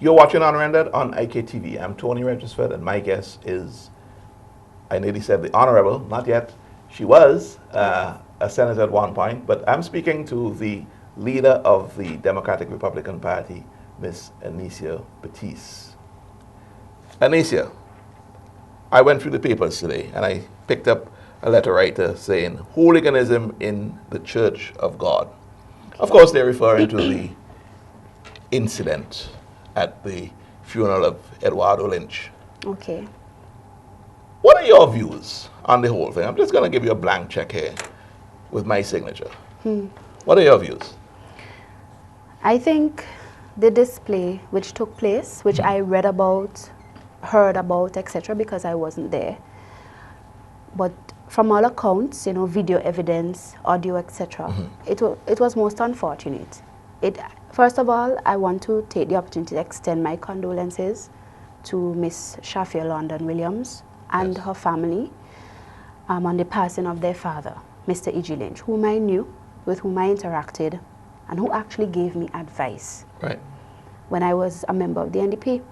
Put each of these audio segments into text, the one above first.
You're watching Unrendered on IKTV. I'm Tony Regisford, and my guest is, I nearly said the Honorable, not yet. She was a senator at one point, but I'm speaking to the leader of the Democratic Republican Party, Miss Anesia Baptiste. Anesia, I went through the papers today, and I picked up a letter writer saying hooliganism in the Church of God. Of course, they're referring to the incident at the funeral of Eduardo Lynch. Okay. What are your views on the whole thing? I'm just going to give you a blank check here with my signature. What are your views? I think the display which took place, which I read about, heard about, etc., because I wasn't there, but from all accounts, you know, video evidence, audio, etc., it was most unfortunate. First of all, I want to take the opportunity to extend my condolences to Miss Shafia London Williams and her family on the passing of their father, Mr. E.G. Lynch, whom I knew, with whom I interacted, and who actually gave me advice when I was a member of the NDP.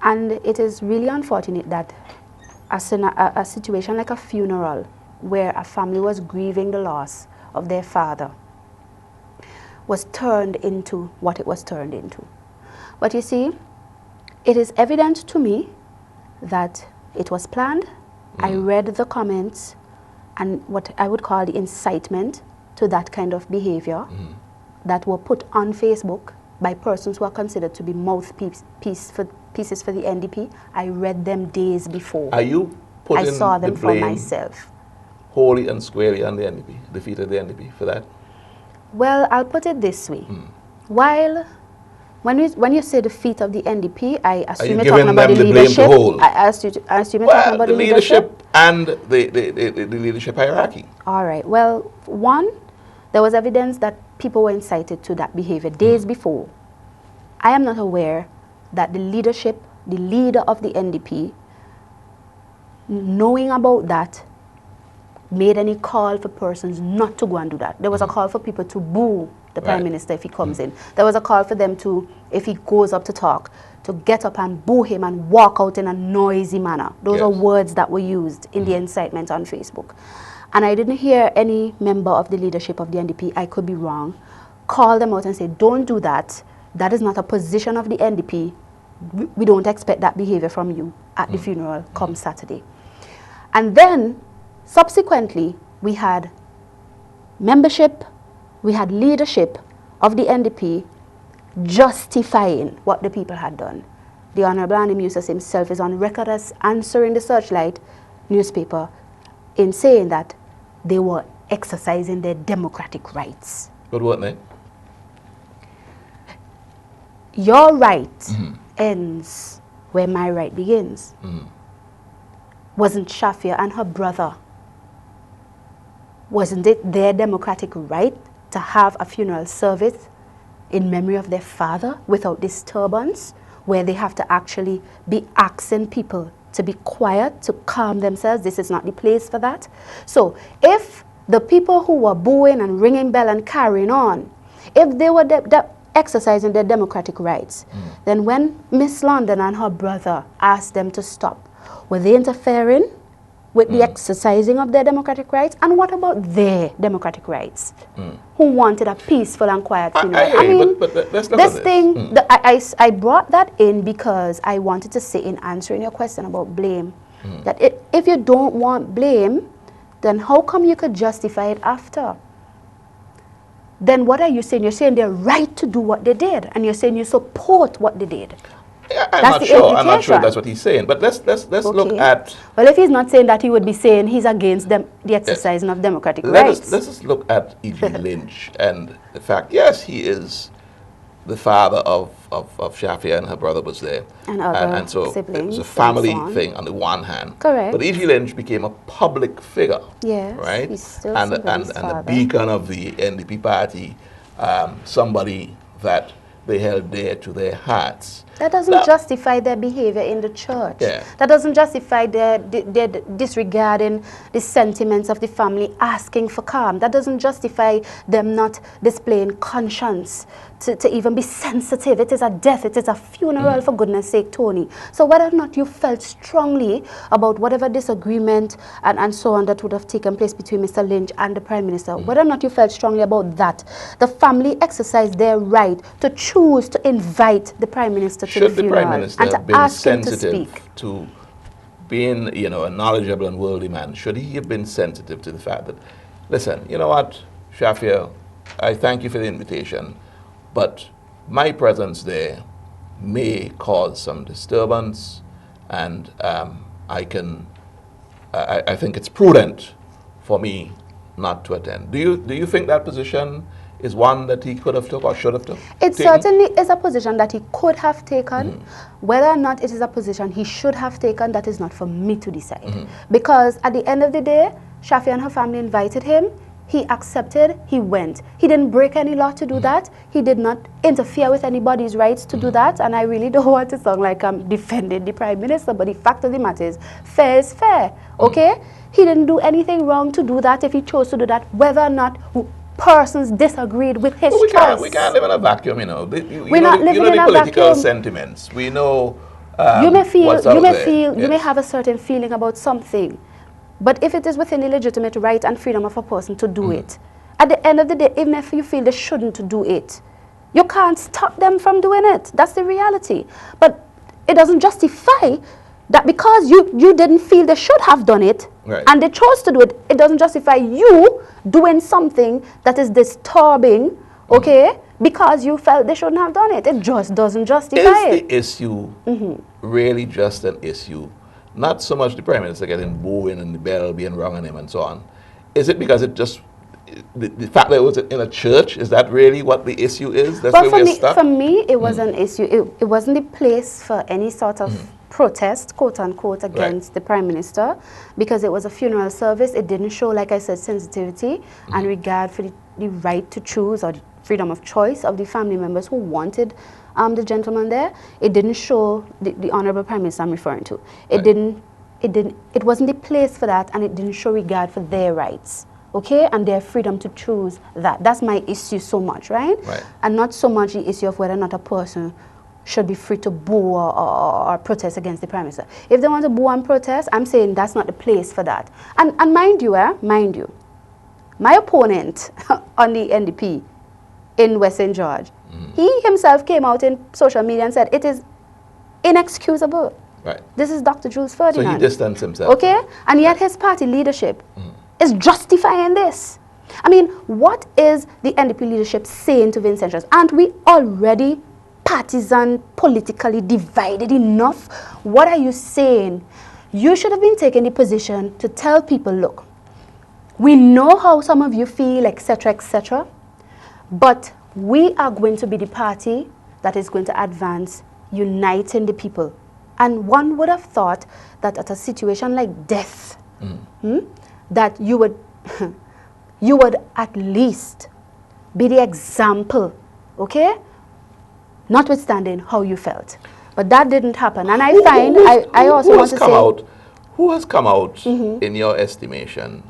And it is really unfortunate that a situation like a funeral where a family was grieving the loss of their father was turned into what it was turned into. But you see, it is evident to me that it was planned. I read the comments and what I would call the incitement to that kind of behavior that were put on Facebook by persons who are considered to be mouthpieces for the NDP. I read them days before. Are you putting I saw them the for blame myself. wholly and squarely on the NDP, defeated the NDP for that? Well, I'll put it this way. While when you say defeat of the NDP, I assume you're talking about the leadership. I assume you're talking about the leadership and the leadership hierarchy. All right. Well, one, there was evidence that people were incited to that behavior days before. I am not aware that the leadership, the leader of the NDP, knowing about that, made any call for persons not to go and do that. There was a call for people to boo the Prime Minister if he comes in. There was a call for them to, if he goes up to talk, to get up and boo him and walk out in a noisy manner. Those are words that were used in the incitement on Facebook. And I didn't hear any member of the leadership of the NDP, I could be wrong, call them out and say, don't do that. That is not a position of the NDP. We don't expect that behavior from you at the funeral come Saturday. And then, subsequently, we had membership, we had leadership of the NDP justifying what the people had done. The Honorable Andy Muses himself is on record as answering the Searchlight newspaper in saying that they were exercising their democratic rights. But what, then? Your right ends where my right begins. Wasn't Shafia and her brother, wasn't it their democratic right to have a funeral service in memory of their father without disturbance, where they have to actually be asking people to be quiet, to calm themselves? This is not the place for that. So if the people who were booing and ringing bell and carrying on, if they were exercising their democratic rights, then when Miss London and her brother asked them to stop, were they interfering with the exercising of their democratic rights? And what about their democratic rights? Who wanted a peaceful and quiet funeral? I mean, but let's look this at thing, I brought that in because I wanted to say, in answering your question about blame, that if you don't want blame, then how come you could justify it after? Then what are you saying? You're saying they're right to do what they did, and you're saying you support what they did. I'm not sure that's what he's saying. But let's look at. Well, if he's not saying that, he would be saying he's against the exercising of democratic rights. Let's just look at E.G. Lynch and the fact, yes, he is the father of Shafia, and her brother was there. And so siblings, it's a family thing on the one hand. Correct. But E.G. Lynch became a public figure. Yes. Right? He's still and a beacon of the NDP party, somebody that they held dear to their hearts. That doesn't justify their behavior in the church. Yeah. That doesn't justify their disregarding the sentiments of the family, asking for calm. That doesn't justify them not displaying conscience, to even be sensitive. It is a death. It is a funeral, for goodness sake, Tony. So whether or not you felt strongly about whatever disagreement and so on that would have taken place between Mr. Lynch and the Prime Minister, whether or not you felt strongly about that, the family exercised their right to choose to invite the Prime Minister to the funeral. Should the Prime Minister and to have been ask him to sensitive speak. to being, you know, a knowledgeable and worldly man? Should he have been sensitive to the fact that, listen, you know what, Shafia, I thank you for the invitation, but my presence there may cause some disturbance, and I think it's prudent for me not to attend. Do you think that position is one that he could have took or should have taken? It certainly is a position that he could have taken. Whether or not it is a position he should have taken, that is not for me to decide. Because at the end of the day, Shafia and her family invited him. He accepted, he went. He didn't break any law to do that. He did not interfere with anybody's rights to do that. And I really don't want to sound like I'm defending the Prime Minister, but the fact of the matter is, fair is fair, okay? He didn't do anything wrong to do that if he chose to do that, whether or not persons disagreed with his choice. We can't live in a vacuum, you know. We're not living in a political vacuum. sentiments. We know You may feel, what's out you may there. feel, you may Yes. have a certain feeling about something. But if it is within the legitimate right and freedom of a person to do it, at the end of the day, even if you feel they shouldn't do it, you can't stop them from doing it. That's the reality. But it doesn't justify that because you didn't feel they should have done it, Right. and they chose to do it, it doesn't justify you doing something that is disturbing, okay, because you felt they shouldn't have done it. It just doesn't justify Is it. the issue really just an issue? Not so much the Prime Minister getting booing and the bell being rung on him and so on. Is it because it just, the fact that it was in a church, is that really what the issue is? That's Well, where we're stuck? for me, it was an issue. It wasn't the place for any sort of protest, quote unquote, against the Prime Minister, because it was a funeral service. It didn't show, like I said, sensitivity and regard for the right to choose or the freedom of choice of the family members who wanted the gentleman there. It didn't show the Honorable Prime Minister I'm referring to. It wasn't the place for that, and it didn't show regard for their rights, okay, and their freedom to choose that. That's my issue so much, right? And not so much the issue of whether or not a person should be free to boo or protest against the Prime Minister. If they want to boo and protest, I'm saying that's not the place for that. And mind you, my opponent on the NDP in West St. George, he himself came out in social media and said it is inexcusable. Right. This is Dr. Jules So Ferdinand. he distanced himself. Okay? And yet his party leadership is justifying this. I mean, what is the NDP leadership saying to Vincent? Aren't we already partisan, politically divided enough? What are you saying? You should have been taking the position to tell people, look, we know how some of you feel, etc., but we are going to be the party that is going to advance uniting the people. And one would have thought that at a situation like death, that you would at least be the example, okay? Notwithstanding how you felt. But that didn't happen. And I also want to say... Who has come out, in your estimation,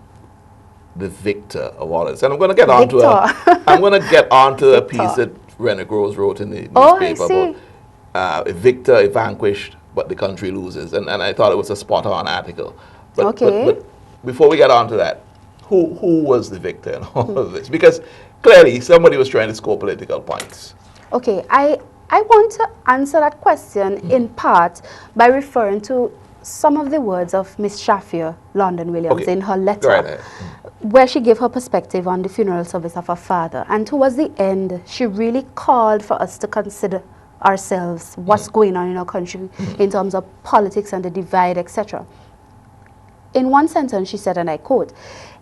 the victor of all this? And I'm going to get on to a piece that Rennick Rose wrote in the newspaper about a victor, a vanquished, but the country loses. And I thought it was a spot-on article. But before we get on to that, who was the victor in all of this? Because clearly somebody was trying to score political points. Okay, I want to answer that question in part by referring to some of the words of Miss Shafia London Williams in her letter, where she gave her perspective on the funeral service of her father. And towards the end, she really called for us to consider ourselves, what's going on in our country in terms of politics and the divide, etc. In one sentence, she said, and I quote,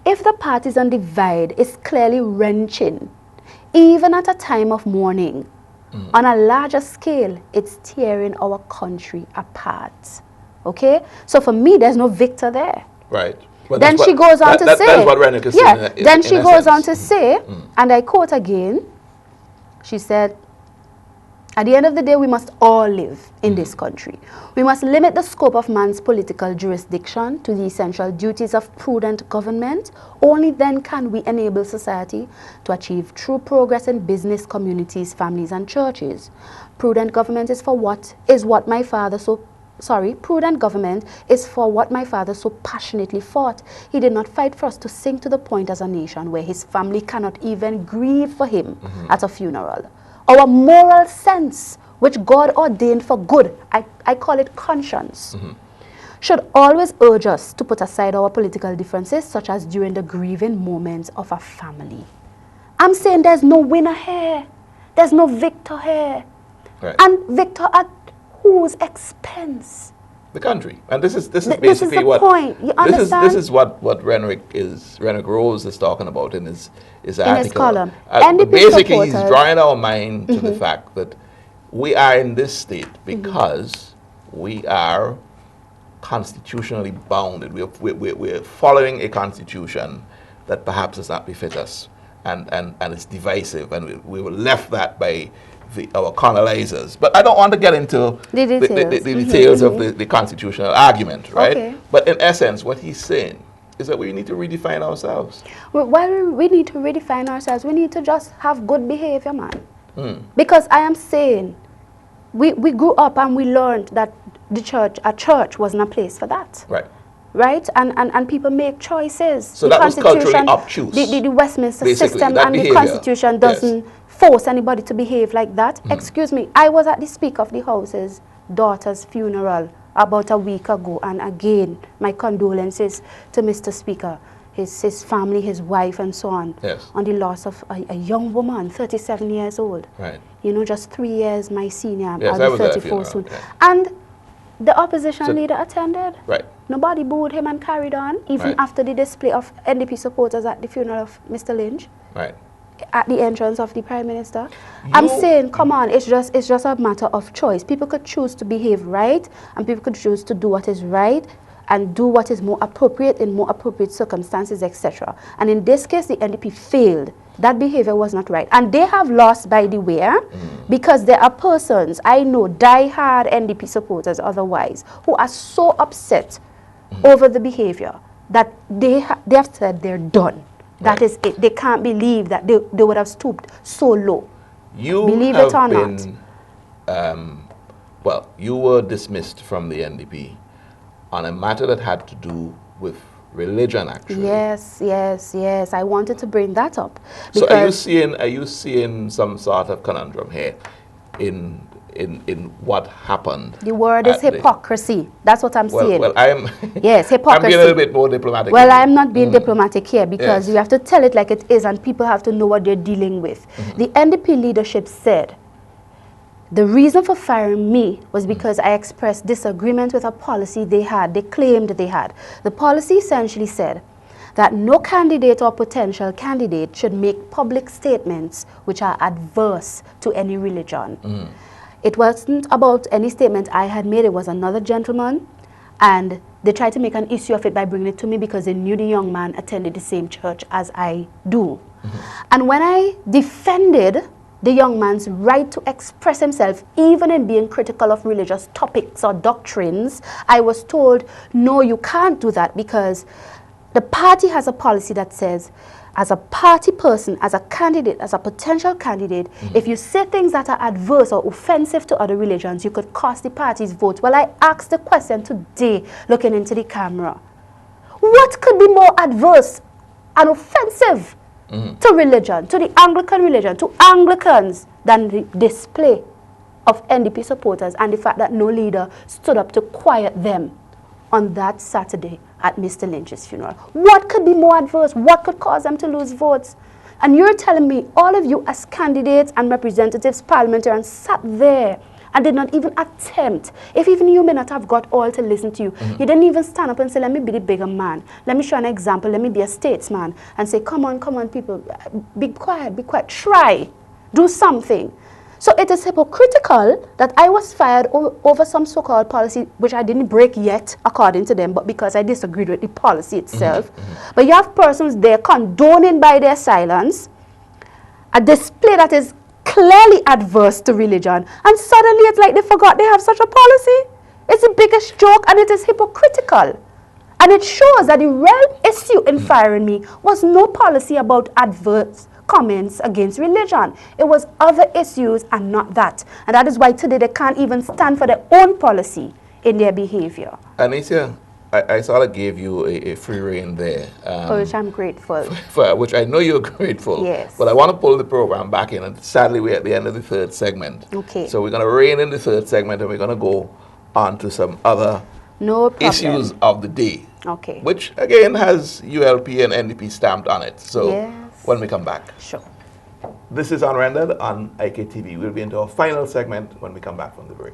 "If the partisan divide is clearly wrenching, even at a time of mourning, on a larger scale, it's tearing our country apart." Okay? So for me, there's no victor there. Right. But then she goes on to say, that's what Rennick is saying. Then she goes on to say, and I quote again, she said, At the end of the day, we must all live in this country. We must limit the scope of man's political jurisdiction to the essential duties of prudent government. Only then can we enable society to achieve true progress in business, communities, families, and churches. Prudent government is for what my father prudent government is for what my father so passionately fought. He did not fight for us to sink to the point as a nation where his family cannot even grieve for him at a funeral. Our moral sense, which God ordained for good, I call it conscience, should always urge us to put aside our political differences, such as during the grieving moments of a family. I'm saying there's no winner here. There's no victor here. Right. And victor at whose expense? The country. And this is basically this is the what point. You understand? This is what Renwick Rose is talking about in his article. In his column. Basically, he's drawing our mind to the fact that we are in this state because we are constitutionally bounded. We're following a constitution that perhaps does not befit us, and it's divisive, and we were left that by our colonizers. But I don't want to get into the details of the constitutional argument, right? Okay. But in essence, what he's saying is that we need to redefine ourselves. Well, while we need to redefine ourselves, we need to just have good behavior, man. Because I am saying, we grew up and we learned that a church wasn't a place for that. Right. Right? And people make choices. So that was culturally obtuse. The Westminster basically, system and behavior. The Constitution doesn't force anybody to behave like that. Excuse me, I was at the Speaker of the House's daughter's funeral about a week ago, and again, my condolences to Mr. Speaker, his family, his wife, and so on, on the loss of a young woman, 37 years old. Right. You know, just 3 years my senior. Yes, I'll be 34 soon. Yeah. And the opposition leader attended. Right. Nobody booed him and carried on, even after the display of NDP supporters at the funeral of Mr. Lynch. Right. At the entrance of the Prime Minister. I'm saying, come on, it's just a matter of choice. People could choose to behave right, and people could choose to do what is right and do what is more appropriate in more appropriate circumstances, etc. And in this case, the NDP failed. That behavior was not right. And they have lost, by the way, because there are persons, I know, die-hard NDP supporters otherwise, who are so upset over the behavior that they have said they're done. That is it. They can't believe that they would have stooped so low. You believe have it or been, not. You were dismissed from the NDP on a matter that had to do with religion, actually. Yes. I wanted to bring that up. So are you seeing some sort of conundrum here in what happened? The word is hypocrisy. That's what I'm saying. Well, yes, hypocrisy. I'm being a little bit more diplomatic. Well, I'm not being diplomatic here because you have to tell it like it is, and people have to know what they're dealing with. The NDP leadership said the reason for firing me was because I expressed disagreement with a policy they claimed they had. The policy essentially said that no candidate or potential candidate should make public statements which are adverse to any religion. It wasn't about any statement I had made. It was another gentleman, and they tried to make an issue of it by bringing it to me because they knew the young man attended the same church as I do. And when I defended the young man's right to express himself, even in being critical of religious topics or doctrines, I was told, no, you can't do that because the party has a policy that says, as a party person, as a candidate, as a potential candidate, if you say things that are adverse or offensive to other religions, you could cost the party's vote. Well, I asked the question today, looking into the camera. What could be more adverse and offensive to religion, to the Anglican religion, to Anglicans, than the display of NDP supporters and the fact that no leader stood up to quiet them on that Saturday at Mr. Lynch's funeral? What could be more adverse? What could cause them to lose votes? And you're telling me all of you as candidates and representatives, parliamentarians, sat there and did not even attempt. If even you may not have got all to listen to you, you didn't even stand up and say, let me be the bigger man. Let me show an example. Let me be a statesman and say, come on, people, be quiet, try, do something. So it is hypocritical that I was fired over some so-called policy which I didn't break yet, according to them, but because I disagreed with the policy itself. But you have persons there condoning by their silence a display that is clearly adverse to religion, and suddenly it's like they forgot they have such a policy. It's the biggest joke, and it is hypocritical. And it shows that the real issue in firing me was no policy about adverse comments against religion. It was other issues and not that. And that is why today they can't even stand for their own policy in their behavior. Anesia, I sort of gave you a free rein there. For which I'm grateful. For which I know you're grateful. Yes. But I want to pull the program back in, and sadly we're at the end of the third segment. Okay. So we're going to rein in the third segment, and we're going to go on to some other No problem. issues of the day. Okay. Which again has ULP and NDP stamped on it. So Yes. when we come back. Sure. This is Unrendered on IKTV. We'll be into our final segment when we come back from the break.